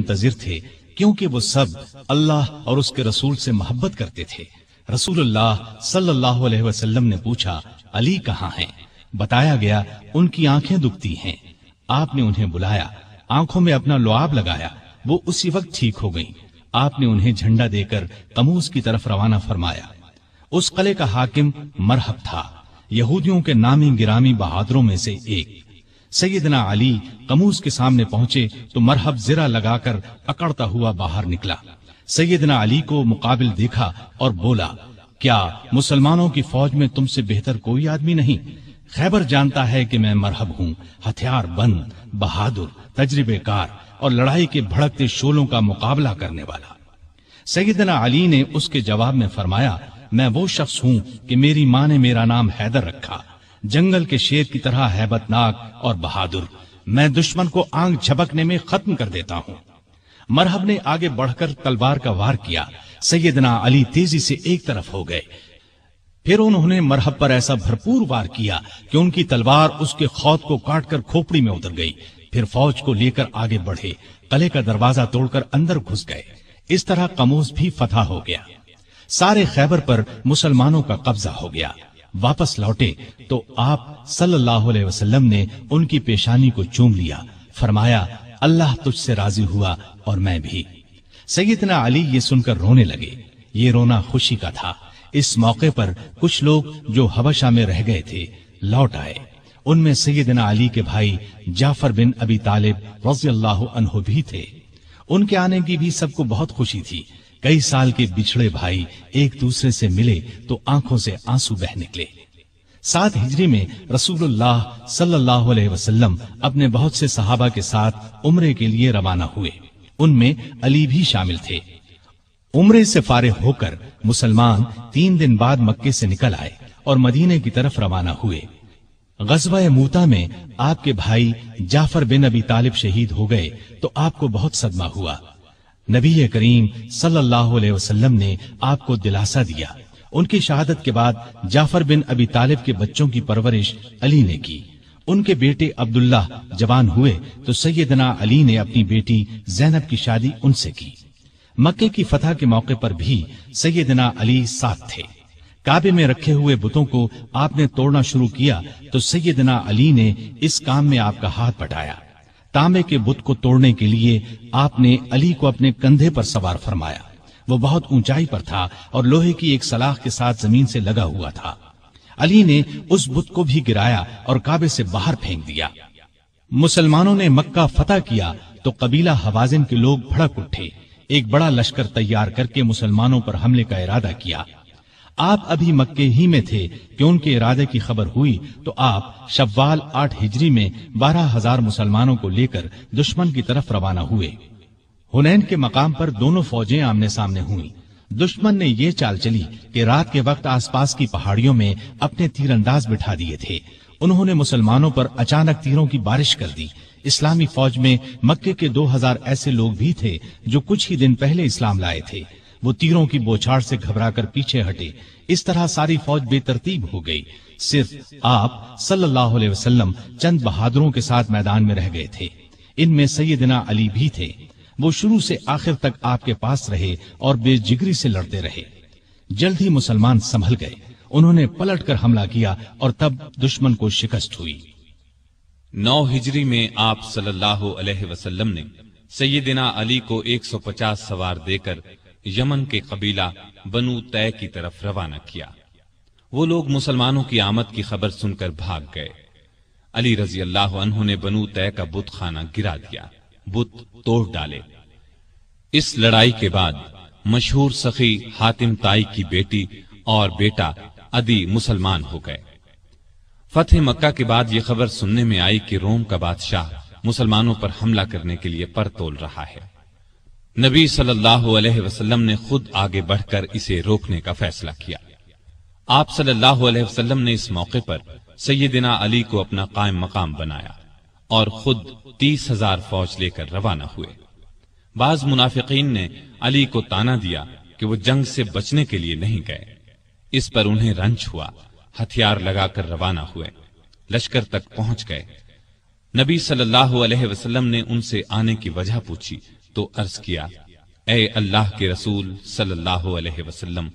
منتظر تھے کیونکہ وہ سب اللہ اور اس کے رسول سے محبت کرتے تھے۔ رسول اللہ صلی اللہ علیہ وسلم نے پوچھا علی کہاں ہیں؟ بتایا گیا ان کی آنکھیں دکھتی ہیں۔ آپ نے انہیں بلایا، آنکھوں میں اپنا لعاب لگایا، وہ اسی وقت ٹھیک ہو گئیں۔ آپ نے انہیں جھنڈا دے کر قموس کی طرف روانہ فرمایا۔ اس قلعے کا حاکم مرحب تھا، یہودیوں کے نامی گرامی بہادروں میں سے ایک۔ سیدنا علی قموس کے سامنے پہنچے تو مرحب زرہ لگا کر اکڑتا ہوا باہر نکلا۔ سیدنا علی کو مقابل دیکھا اور بولا، کیا مسلمانوں کی فوج میں تم سے بہتر کوئی آدمی نہیں؟ خیبر جانتا ہے کہ میں مرحب ہوں، ہتھیار بند، بہادر، تجربے کار اور لڑائی کے بھڑکتے شعلوں کا مقابلہ کرنے والا۔ سیدنا علی نے اس کے جواب میں فرمایا، میں وہ شخص ہوں کہ میری ماں نے میرا نام حیدر رکھا، جنگل کے شیر کی طرح ہیبت ناک اور بہادر، میں دشمن کو آنکھ جھپکنے میں ختم کر دیتا ہوں۔ مرحب نے آگے بڑھ کر تلوار کا وار کیا، سیدنا علی تیزی سے ایک طرف ہو گئے، پھر انہوں نے مرحب پر ایسا بھرپور وار کیا کہ ان کی تلوار اس کے خود کو کاٹ کر کھوپڑی میں اتر گئی۔ پھر فوج کو لے کر آگے بڑھے، قلعے کا دروازہ توڑ کر اندر گھس گئے۔ اس طرح قموس بھی فتح ہو گیا، سارے خیبر پر مسلمانوں کا قبضہ ہو گیا۔ واپس لوٹے تو آپ صلی اللہ علیہ وسلم نے ان کی پیشانی کو چوم لیا، فرمایا اللہ تجھ سے راضی ہوا اور میں بھی۔ سیدنا علی یہ سن کر رونے لگے، یہ رونا خوشی کا تھا۔ اس موقع پر کچھ لوگ جو حبشہ میں رہ گئے تھے لوٹ آئے، ان میں سیدنا علی کے بھائی جعفر بن ابی طالب رضی اللہ عنہ بھی تھے۔ ان کے آنے کی بھی سب کو بہت خوشی تھی۔ کئی سال کے بچھڑے بھائی ایک دوسرے سے ملے تو آنکھوں سے آنسو بہ نکلے۔ 7 ہجری میں رسول اللہ صلی اللہ علیہ وسلم اپنے بہت سے صحابہ کے ساتھ عمرے کے لیے روانہ ہوئے، ان میں علی بھی شامل تھے۔ عمرے سے فارغ ہو کر مسلمان 3 دن بعد مکے سے نکل آئے اور مدینے کی طرف روانہ ہوئے۔ غزوہ موتا میں آپ کے بھائی جعفر بن ابی طالب شہید ہو گئے تو آپ کو بہت صدمہ ہوا۔ نبی کریم صلی اللہ علیہ وسلم نے آپ کو دلاسا دیا۔ ان کی شہادت کے بعد جعفر بن ابی طالب کے بچوں کی پرورش علی نے کی۔ ان کے بیٹے عبداللہ جوان ہوئے تو سیدنا علی نے اپنی بیٹی زینب کی شادی ان سے کی۔ مکے کی فتح کے موقع پر بھی سیدنا علی ساتھ تھے۔ کعبے میں رکھے ہوئے بتوں کو آپ نے توڑنا شروع کیا تو سیدنا علی نے اس کام میں آپ کا ہاتھ بٹایا۔ تانبے کے بت کو توڑنے کے لیے آپ نے علی کو اپنے کندھے پر سوار فرمایا۔ وہ بہت اونچائی پر تھا اور لوہے کی ایک سلاخ کے ساتھ زمین سے لگا ہوا تھا۔ علی نے اس بت کو بھی گرایا اور کعبے سے باہر پھینک دیا۔ مسلمانوں نے مکہ فتح کیا تو قبیلہ حوازن کے لوگ بھڑک اٹھے، ایک بڑا لشکر تیار کر کے مسلمانوں پر حملے کا ارادہ کیا۔ آپ ابھی مکے ہی میں تھے کہ ان کے ارادے کی خبر ہوئی تو آپ شوال 8 ہجری میں 12,000 مسلمانوں کو لے کر دشمن کی طرف روانہ ہوئے۔ حنین کے مقام پر دونوں فوجیں آمنے سامنے ہوئیں۔ دشمن نے یہ چال چلی کہ رات کے وقت آس پاس کی پہاڑیوں میں اپنے تیر انداز بٹھا دیے تھے۔ انہوں نے مسلمانوں پر اچانک تیروں کی بارش کر دی۔ اسلامی فوج میں مکے کے 2,000 ایسے لوگ بھی تھے جو کچھ ہی دن پہلے اسلام لائے تھے۔ وہ تیروں کی بوچھاڑ سے گھبرا کر پیچھے ہٹے۔ اس طرح ساری فوج بے ترتیب ہو گئی۔ صرف آپ صلی اللہ علیہ وسلم چند بہادروں کے ساتھ میدان میں رہ گئے تھے۔ ان میں سیدنا علی بھی تھے۔ وہ شروع سے آخر تک آپ کے پاس رہے اور بے جگری سے لڑتے رہے۔ جلد ہی مسلمان سنبھل گئے، انہوں نے پلٹ کر حملہ کیا اور تب دشمن کو شکست ہوئی۔ 9 ہجری میں آپ صلی اللہ علیہ وسلم نے سیدنا علی کو 150 سوار دے کر یمن کے قبیلہ بنو طے کی طرف روانہ کیا۔ وہ لوگ مسلمانوں کی آمد کی خبر سن کر بھاگ گئے۔ علی رضی اللہ عنہ نے بنو طے کا بت خانہ گرا دیا، بت توڑ ڈالے۔ اس لڑائی کے بعد مشہور سخی حاتم طائی کی بیٹی اور بیٹا عدی مسلمان ہو گئے۔ فتح مکہ کے بعد یہ خبر سننے میں آئی کہ روم کا بادشاہ مسلمانوں پر حملہ کرنے کے لیے پر تول رہا ہے۔ نبی صلی اللہ علیہ وسلم نے خود آگے بڑھ کر اسے روکنے کا فیصلہ کیا۔ آپ صلی اللہ علیہ وسلم نے اس موقع پر سیدنا علی کو اپنا قائم مقام بنایا اور خود 30,000 فوج لے کر روانہ ہوئے۔ بعض منافقین نے علی کو تانا دیا کہ وہ جنگ سے بچنے کے لیے نہیں گئے۔ اس پر انہیں رنج ہوا، ہتھیار لگا کر روانہ ہوئے، لشکر تک پہنچ گئے۔ نبی صلی اللہ علیہ وسلم نے ان سے آنے کی وجہ پوچھی تو عرض کیا، اے اللہ کے رسول صلی اللہ علیہ وسلم،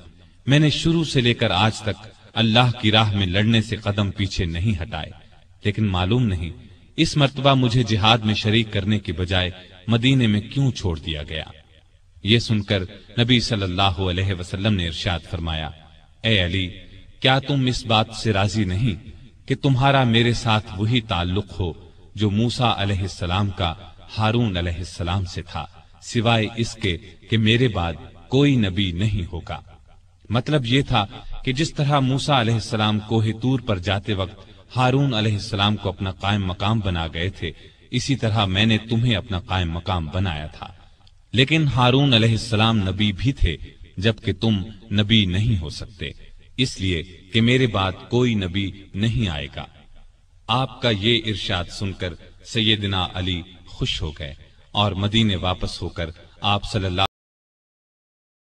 میں نے شروع سے لے کر آج تک اللہ کی راہ میں لڑنے سے قدم پیچھے نہیں ہٹائے، لیکن معلوم نہیں اس مرتبہ مجھے جہاد میں شریک کرنے کے بجائے مدینے میں کیوں چھوڑ دیا گیا۔ یہ سن کر نبی صلی اللہ علیہ وسلم نے ارشاد فرمایا، اے علی، کیا تم اس بات سے راضی نہیں کہ تمہارا میرے ساتھ وہی تعلق ہو جو موسیٰ علیہ السلام کا ہارون علیہ السلام سے تھا، سوائے اس کے کہ میرے بعد کوئی نبی نہیں ہوگا۔ مطلب یہ تھا کہ جس طرح موسیٰ علیہ السلام کوہ طور پر جاتے وقت ہارون علیہ السلام کو اپنا قائم مقام بنا گئے تھے، اسی طرح میں نے تمہیں اپنا قائم مقام بنایا تھا، لیکن ہارون علیہ السلام نبی بھی تھے جبکہ تم نبی نہیں ہو سکتے، اس لیے کہ میرے بعد کوئی نبی نہیں آئے گا۔ آپ کا یہ ارشاد سن کر سیدنا علی خوش ہو گئے اور مدینے واپس ہو کر آپ صلی اللہ